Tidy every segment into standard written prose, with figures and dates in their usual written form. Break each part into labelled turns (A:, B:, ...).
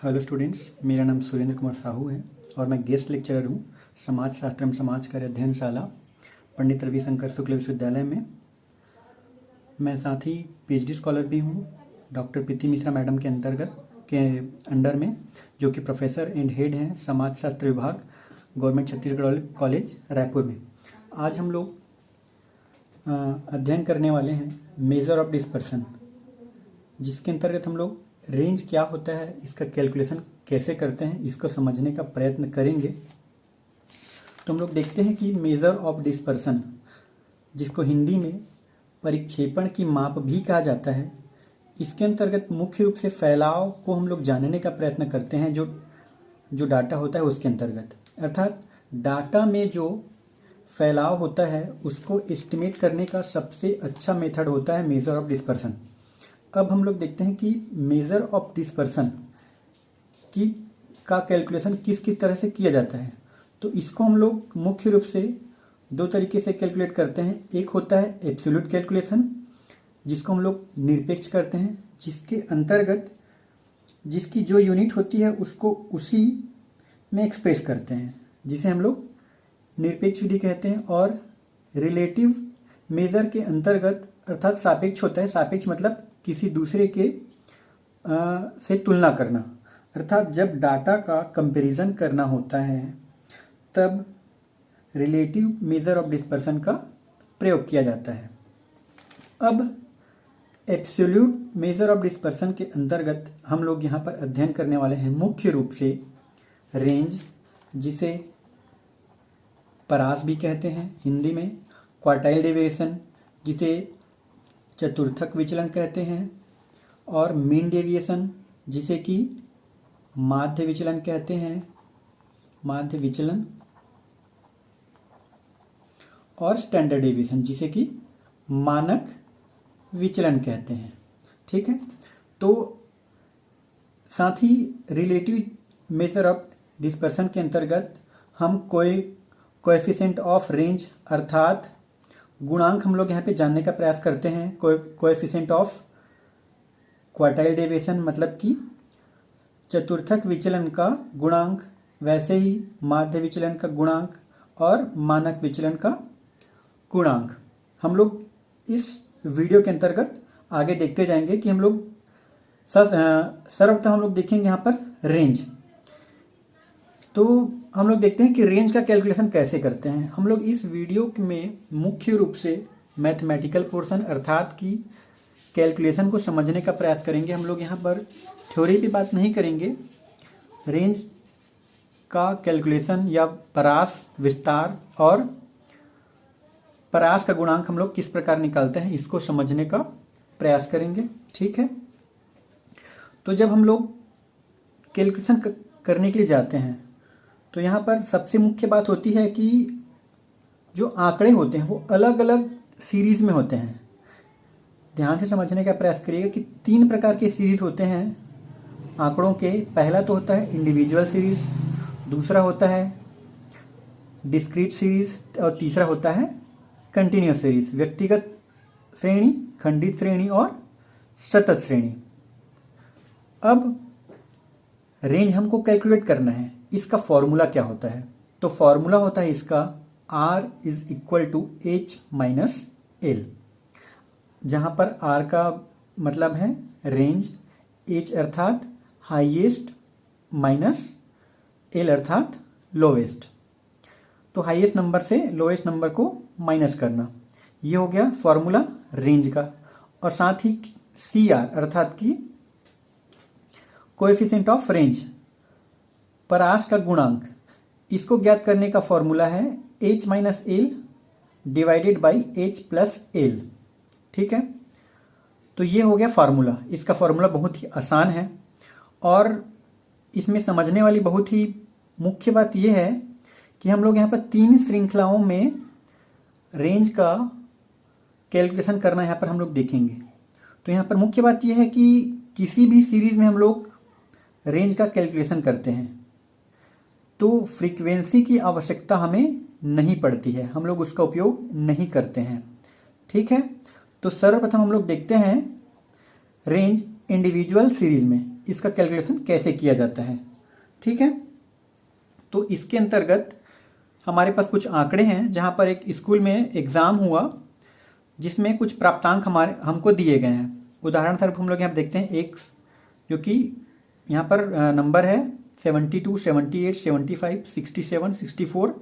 A: Hello students, मेरा नाम सुरेंद्र कुमार साहू है और मैं गेस्ट लेक्चरर हूँ समाज शास्त्र एवं समाज कार्य अध्ययनशाला पंडित रविशंकर शुक्ल विश्वविद्यालय में। मैं साथ ही पीएचडी स्कॉलर भी हूँ डॉक्टर प्रीति मिश्रा मैडम के अंडर में, जो कि प्रोफेसर एंड हेड हैं समाज शास्त्र विभाग गवर्नमेंट छत्तीसगढ़ कॉलेज रायपुर में। आज हम लोग अध्ययन करने वाले हैं मेजर ऑफ डिस्पर्सन, जिसके अंतर्गत हम लोग रेंज क्या होता है, इसका कैलकुलेशन कैसे करते हैं, इसको समझने का प्रयत्न करेंगे। तो हम लोग देखते हैं कि मेजर ऑफ डिस्पर्सन, जिसको हिंदी में परिक्षेपण की माप भी कहा जाता है, इसके अंतर्गत मुख्य रूप से फैलाव को हम लोग जानने का प्रयत्न करते हैं। जो डाटा होता है उसके अंतर्गत, अर्थात डाटा में जो फैलाव होता है उसको एस्टिमेट करने का सबसे अच्छा मेथड होता है मेजर ऑफ डिस्पर्सन। अब हम लोग देखते हैं कि मेजर ऑफ डिस्पर्सन का कैलकुलेशन किस किस तरह से किया जाता है। तो इसको हम लोग मुख्य रूप से दो तरीके से कैलकुलेट करते हैं। एक होता है एब्सोल्यूट कैलकुलेशन, जिसको हम लोग निरपेक्ष करते हैं, जिसके अंतर्गत जिसकी जो यूनिट होती है उसको उसी में एक्सप्रेस करते हैं, जिसे हम लोग निरपेक्ष विधि कहते हैं। और रिलेटिव मेजर के अंतर्गत अर्थात सापेक्ष होता है। सापेक्ष मतलब किसी दूसरे के से तुलना करना, अर्थात जब डाटा का कंपैरिजन करना होता है तब रिलेटिव मेजर ऑफ डिस्पर्सन का प्रयोग किया जाता है। अब एब्सोल्यूट मेजर ऑफ डिस्पर्सन के अंतर्गत हम लोग यहाँ पर अध्ययन करने वाले हैं मुख्य रूप से रेंज, जिसे परास भी कहते हैं हिंदी में, क्वार्टाइल डेविएशन जिसे चतुर्थक विचलन कहते हैं, और मीन डेविएशन जिसे कि माध्य विचलन कहते हैं, माध्य विचलन, और स्टैंडर्ड डेविएशन जिसे कि मानक विचलन कहते हैं। ठीक है, तो साथ ही रिलेटिव मेजर ऑफ डिस्पर्सन के अंतर्गत हम कोएफिशिएंट ऑफ रेंज अर्थात गुणांक हम लोग यहाँ पे जानने का प्रयास करते हैं। कोएफिशिएंट ऑफ क्वार्टाइल डेविएशन मतलब कि चतुर्थक विचलन का गुणांक, वैसे ही माध्य विचलन का गुणांक और मानक विचलन का गुणांक हम लोग इस वीडियो के अंतर्गत आगे देखते जाएंगे कि हम लोग सर्वप्रथम हम लोग देखेंगे यहाँ पर रेंज। तो हम लोग देखते हैं कि रेंज का कैलकुलेशन कैसे करते हैं। हम लोग इस वीडियो में मुख्य रूप से मैथमेटिकल पोर्शन अर्थात कि कैलकुलेशन को समझने का प्रयास करेंगे। हम लोग यहाँ पर थ्योरी की बात नहीं करेंगे। रेंज का कैलकुलेशन या परास विस्तार और परास का गुणांक हम लोग किस प्रकार निकालते हैं, इसको समझने का प्रयास करेंगे। ठीक है, तो जब हम लोग कैलकुलेशन करने के लिए जाते हैं तो यहाँ पर सबसे मुख्य बात होती है कि जो आंकड़े होते हैं वो अलग अलग सीरीज में होते हैं। ध्यान से समझने का प्रयास करिएगा कि 3 प्रकार के सीरीज होते हैं आंकड़ों के। पहला तो होता है इंडिविजुअल सीरीज, दूसरा होता है डिस्क्रीट सीरीज और तीसरा होता है कंटिन्यूअस सीरीज, व्यक्तिगत श्रेणी, खंडित श्रेणी और सतत श्रेणी। अब रेंज हमको कैलकुलेट करना है, इसका फॉर्मूला क्या होता है? तो फॉर्मूला होता है इसका R = H - L, जहाँ पर R का मतलब है रेंज, H अर्थात हाईएस्ट माइनस L अर्थात लोवेस्ट। तो हाईएस्ट नंबर से लोवेस्ट नंबर को माइनस करना, ये हो गया फॉर्मूला रेंज का। और साथ ही CR अर्थात कि कोएफिशिएंट ऑफ रेंज, परास का गुणांक, इसको ज्ञात करने का फॉर्मूला है H - L / H + L। ठीक है, तो ये हो गया फार्मूला। इसका फॉर्मूला बहुत ही आसान है और इसमें समझने वाली बहुत ही मुख्य बात यह है कि हम लोग यहाँ पर 3 श्रृंखलाओं में रेंज का कैलकुलेशन करना यहाँ पर हम लोग देखेंगे। तो यहाँ पर मुख्य बात यह है कि किसी भी सीरीज में हम लोग रेंज का कैलकुलेशन करते हैं तो फ्रीक्वेंसी की आवश्यकता हमें नहीं पड़ती है, हम लोग उसका उपयोग नहीं करते हैं। ठीक है, तो सर्वप्रथम हम लोग देखते हैं रेंज इंडिविजुअल सीरीज में। इसका कैलकुलेशन कैसे किया जाता है। ठीक है, तो इसके अंतर्गत हमारे पास कुछ आंकड़े हैं जहां पर एक स्कूल में एग्ज़ाम हुआ जिसमें कुछ प्राप्तांक हमको दिए गए हैं। उदाहरण स्वरूप हम लोग यहाँ देखते हैं एक्स, जो कि यहाँ पर नंबर है 72, 78, 75, 67, 64,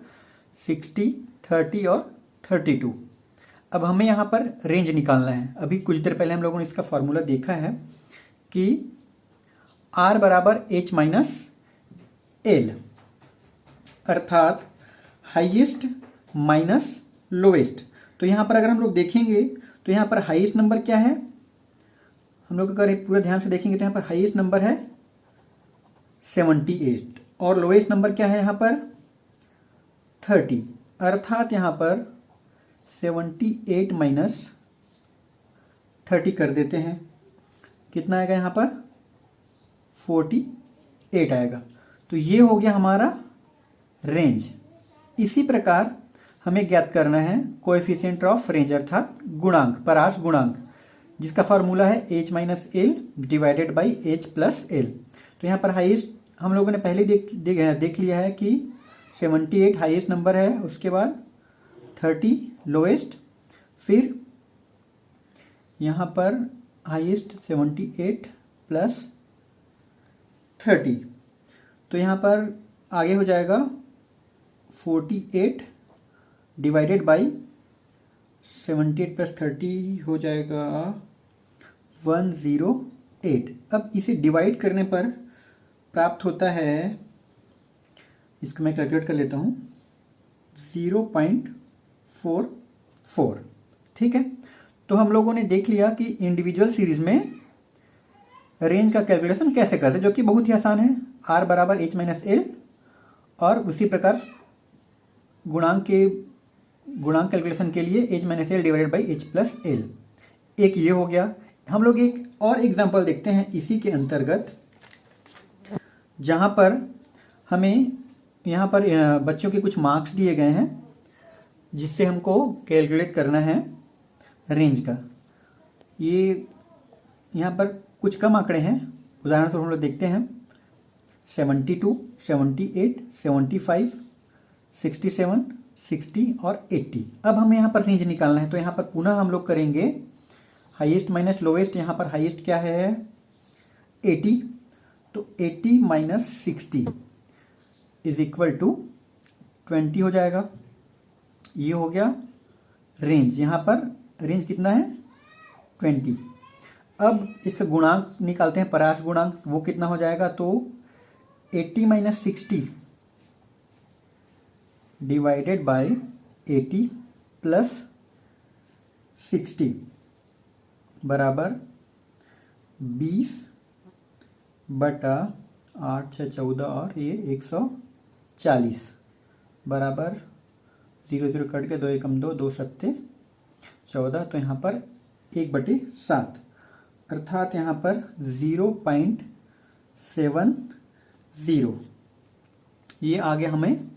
A: 60, 30 और 32। अब हमें यहाँ पर रेंज निकालना है। अभी कुछ देर पहले हम लोगों ने इसका फॉर्मूला देखा है कि R बराबर H माइनस एल, अर्थात हाईएस्ट माइनस लोएस्ट। तो यहाँ पर अगर हम लोग देखेंगे तो यहाँ पर हाईएस्ट नंबर क्या है, हम लोग अगर पूरा ध्यान से देखेंगे तो यहाँ पर हाईएस्ट नंबर है 78 और लोएस्ट नंबर क्या है यहाँ पर 30, अर्थात यहाँ पर 78 माइनस 30 कर देते हैं, कितना आएगा यहाँ पर 48 आएगा। तो ये हो गया हमारा रेंज। इसी प्रकार हमें ज्ञात करना है कोएफिशिएंट ऑफ रेंज, अर्थात गुणांक, परास गुणांक, जिसका फार्मूला है H minus L divided by H plus L. तो यहाँ पर हाईएस्ट हम लोगों ने पहले देख लिया है कि 78 हाईएस्ट नंबर है, उसके बाद 30 लोएस्ट, फिर यहाँ पर हाईएस्ट 78 प्लस 30, तो यहाँ पर आगे हो जाएगा 48 डिवाइडेड बाई 78 प्लस 30 हो जाएगा 108। अब इसे डिवाइड करने पर प्राप्त होता है, इसको मैं कैलकुलेट कर लेता हूँ, 0.44। ठीक है, तो हम लोगों ने देख लिया कि इंडिविजुअल सीरीज में रेंज का कैलकुलेशन कैसे करते हैं, जो कि बहुत ही आसान है। R बराबर H माइनस एल, और उसी प्रकार गुणांक कैलकुलेशन के लिए H minus L divided by H plus L. एक ये हो गया। हम लोग एक और एग्जांपल देखते हैं इसी के अंतर्गत, जहां पर हमें यहाँ पर बच्चों के कुछ मार्क्स दिए गए हैं जिससे हमको कैलकुलेट करना है रेंज का। ये यहाँ पर कुछ कम आंकड़े हैं, उदाहरण स्वरूप हम लोग देखते हैं 72, 78, 75, 67, 60 और 80। अब हमें यहाँ पर रेंज निकालना है, तो यहाँ पर पुनः हम लोग करेंगे हाईएस्ट माइनस लोएस्ट। यहाँ पर हाईएस्ट क्या है 80, तो 80 माइनस 60 इज इक्वल टू 20 हो जाएगा। ये हो गया रेंज। यहाँ पर रेंज कितना है 20। अब इसका गुणांक निकालते हैं, परास गुणांक, वो कितना हो जाएगा, तो 80 माइनस 60 डिवाइडेड बाय 80 प्लस 60 बराबर 20 बटा 8 6 14 और ये 140 बराबर 0 0 कट के 2 एकम 2 2 सत्ते 14। तो यहाँ पर 1/7, अर्थात यहाँ पर 0.70 ये आ गया हमें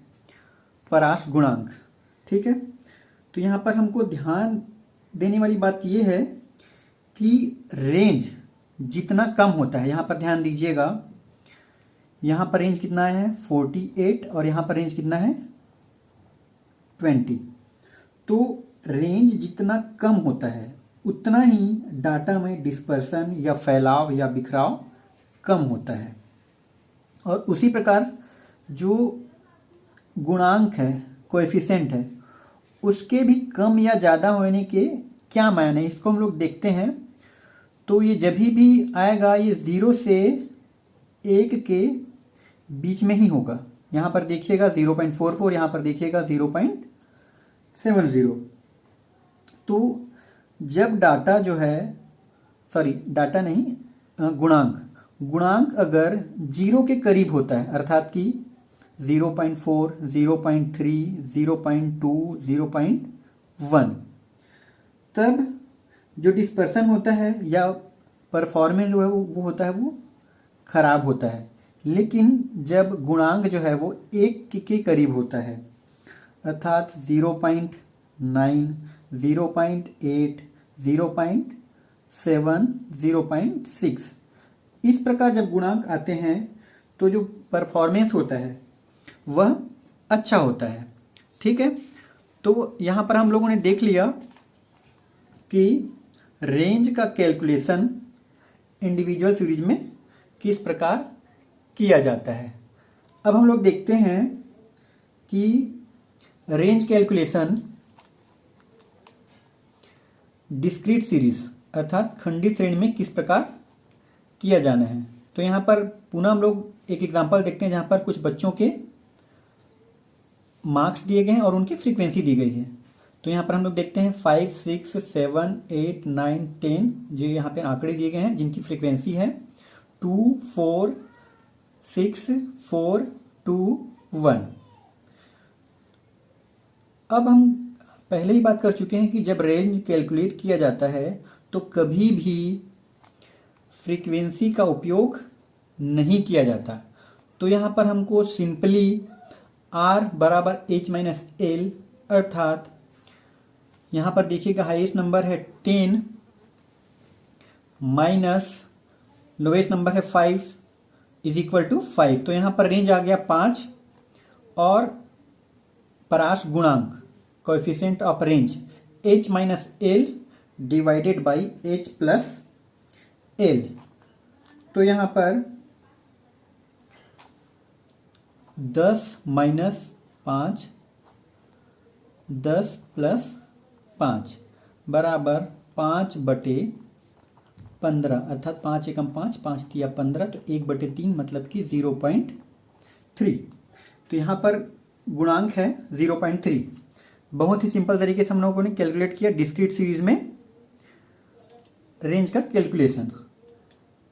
A: परास गुणांक। ठीक है, तो यहाँ पर हमको ध्यान देने वाली बात ये है कि रेंज जितना कम होता है, यहाँ पर ध्यान दीजिएगा, यहाँ पर रेंज कितना है 48 और यहाँ पर रेंज कितना है 20। तो रेंज जितना कम होता है उतना ही डाटा में डिस्पर्सन या फैलाव या बिखराव कम होता है। और उसी प्रकार जो गुणांक है, कोएफिशिएंट है, उसके भी कम या ज़्यादा होने के क्या मायने, इसको हम लोग देखते हैं। तो ये जब भी आएगा ये 0 से 1 के बीच में ही होगा। यहाँ पर देखिएगा 0.44, यहाँ पर देखिएगा 0.70। तो जब डाटा जो है, सॉरी डाटा नहीं, गुणांक अगर 0 के करीब होता है, अर्थात कि 0.4, 0.3, 0.2, 0.1, तब जो डिस्पर्सन होता है या परफॉर्मेंस जो है वो होता है, वो खराब होता है। लेकिन जब गुणांक जो है वो 1 के करीब होता है, अर्थात 0.9, 0.8, 0.7, 0.6, इस प्रकार जब गुणांक आते हैं तो जो परफॉर्मेंस होता है वह अच्छा होता है। ठीक है, तो यहाँ पर हम लोगों ने देख लिया कि रेंज का कैलकुलेशन इंडिविजुअल सीरीज में किस प्रकार किया जाता है। अब हम लोग देखते हैं कि रेंज कैलकुलेशन डिस्क्रीट सीरीज अर्थात खंडित श्रेणी में किस प्रकार किया जाना है। तो यहाँ पर पुनः हम लोग एक एग्जांपल देखते हैं जहाँ पर कुछ बच्चों के मार्क्स दिए गए हैं और उनकी फ्रीक्वेंसी दी गई है। तो यहाँ पर हम लोग देखते हैं 5, 6, 7, 8, 9, 10 जो यहाँ पे आंकड़े दिए गए हैं जिनकी फ्रीक्वेंसी है 2, 4, 6, 4, 2, 1। अब हम पहले ही बात कर चुके हैं कि जब रेंज कैलकुलेट किया जाता है तो कभी भी फ्रीक्वेंसी का उपयोग नहीं किया जाता। तो यहाँ पर हमको सिंपली R बराबर H माइनस L अर्थात यहाँ पर देखिएगा हाईएस्ट नंबर है 10 माइनस लोएस्ट नंबर है 5 इज इक्वल टू 5। तो यहाँ पर रेंज आ गया 5 और परास गुणांक coefficient of range H minus L divided by H plus L। तो यहाँ पर 10 माइनस 5 10 प्लस 5 बराबर 5/15 अर्थात 5 एकम 5 5 तिया 15 तो 1/3 मतलब कि 0.3। तो यहाँ पर गुणांक है 0.3। बहुत ही सिंपल तरीके से हम लोगों ने कैलकुलेट किया डिस्क्रीट सीरीज में रेंज का कैलकुलेशन।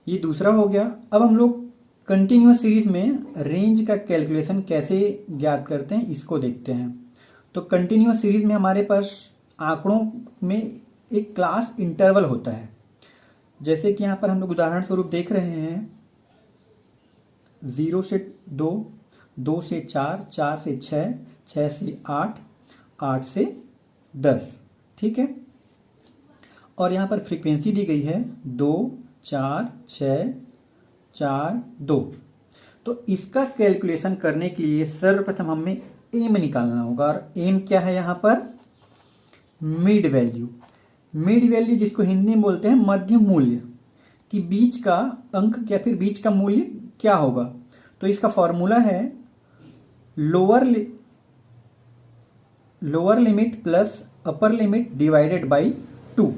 A: ये दूसरा हो गया। अब हम लोग कंटिन्यूअस सीरीज में रेंज का कैलकुलेशन कैसे ज्ञात करते हैं इसको देखते हैं। तो कंटिन्यूअस सीरीज में हमारे पास आंकड़ों में एक क्लास इंटरवल होता है। जैसे कि यहाँ पर हम लोग उदाहरण स्वरूप देख रहे हैं 0 से 2, 2 से 4, 4 से 6, 6 से 8, 8 से 10। ठीक है, और यहाँ पर फ्रीक्वेंसी दी गई है 2, 4, 6, 4, 2। तो इसका कैलकुलेशन करने के लिए सर्वप्रथम हमें एम निकालना होगा और एम क्या है यहाँ पर मिड वैल्यू। मिड वैल्यू जिसको हिंदी में बोलते हैं मध्य मूल्य कि बीच का अंक या फिर बीच का मूल्य क्या होगा। तो इसका फॉर्मूला है lower limit plus upper limit divided by 2।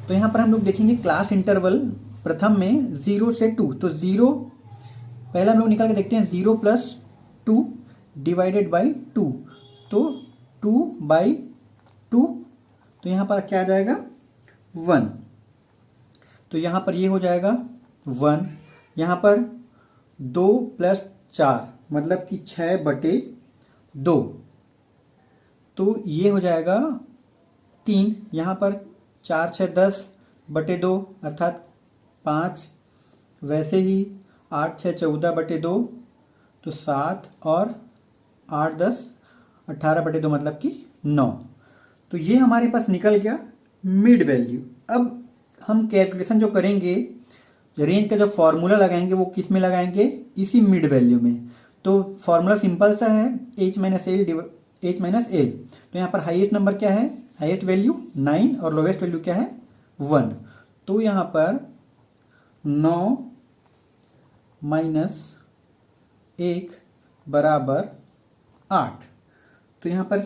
A: तो यहाँ पर हम लोग देखेंगे क्लास इंटरवल प्रथम में 0 से 2। तो 0 पहले हम लोग निकाल के देखते हैं 0 प्लस 2 डिवाइडेड बाई 2 तो 2/2। तो यहाँ पर क्या आ जाएगा 1। तो यहाँ पर ये हो जाएगा 1। यहाँ पर 2 प्लस 4 मतलब कि 6/2 तो ये हो जाएगा 3। यहाँ पर 4, 6, 10/2 अर्थात 5। वैसे ही 8, 6, 14/2 तो 7 और 8, 10, 18/2 मतलब कि 9। तो ये हमारे पास निकल गया मिड वैल्यू। अब हम कैलकुलेशन जो करेंगे रेंज का जो फॉर्मूला लगाएंगे वो किस में लगाएंगे इसी मिड वैल्यू में। तो फॉर्मूला सिंपल सा है H माइनस L। तो यहाँ पर हाईएस्ट नंबर क्या है हाईएस्ट वैल्यू 9 और लोवेस्ट वैल्यू क्या है 1। तो यहाँ पर 9 माइनस 1 बराबर 8। तो यहाँ पर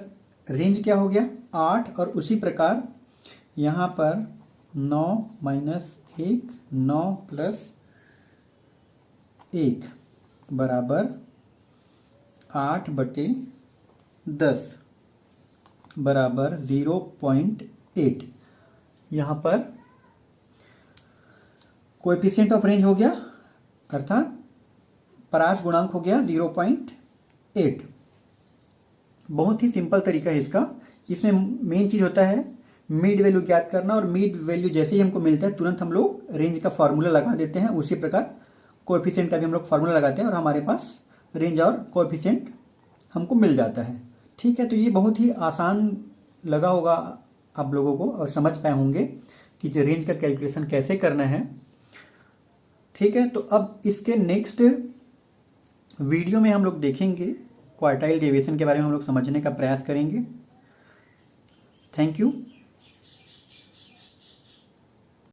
A: रेंज क्या हो गया 8। और उसी प्रकार यहाँ पर 9 माइनस 1 9 प्लस 1 बराबर 8/10 बराबर 0.8। यहाँ पर कोएफिशिएंट ऑफ रेंज हो गया अर्थात परास गुणांक हो गया 0.8। बहुत ही सिंपल तरीका है इसका। इसमें मेन चीज होता है मिड वैल्यू ज्ञात करना और मिड वैल्यू जैसे ही हमको मिलता है तुरंत हम लोग रेंज का फॉर्मूला लगा देते हैं। उसी प्रकार कोएफिशिएंट का भी हम लोग फॉर्मूला लगाते हैं और हमारे पास रेंज और कोएफिशिएंट हमको मिल जाता है। ठीक है, तो ये बहुत ही आसान लगा होगा आप लोगों को और समझ पाए होंगे कि जो रेंज का कैलकुलेशन कैसे करना है। ठीक है, तो अब इसके नेक्स्ट वीडियो में हम लोग देखेंगे, क्वार्टाइल डेविएशन के बारे में हम लोग समझने का प्रयास करेंगे। Thank you.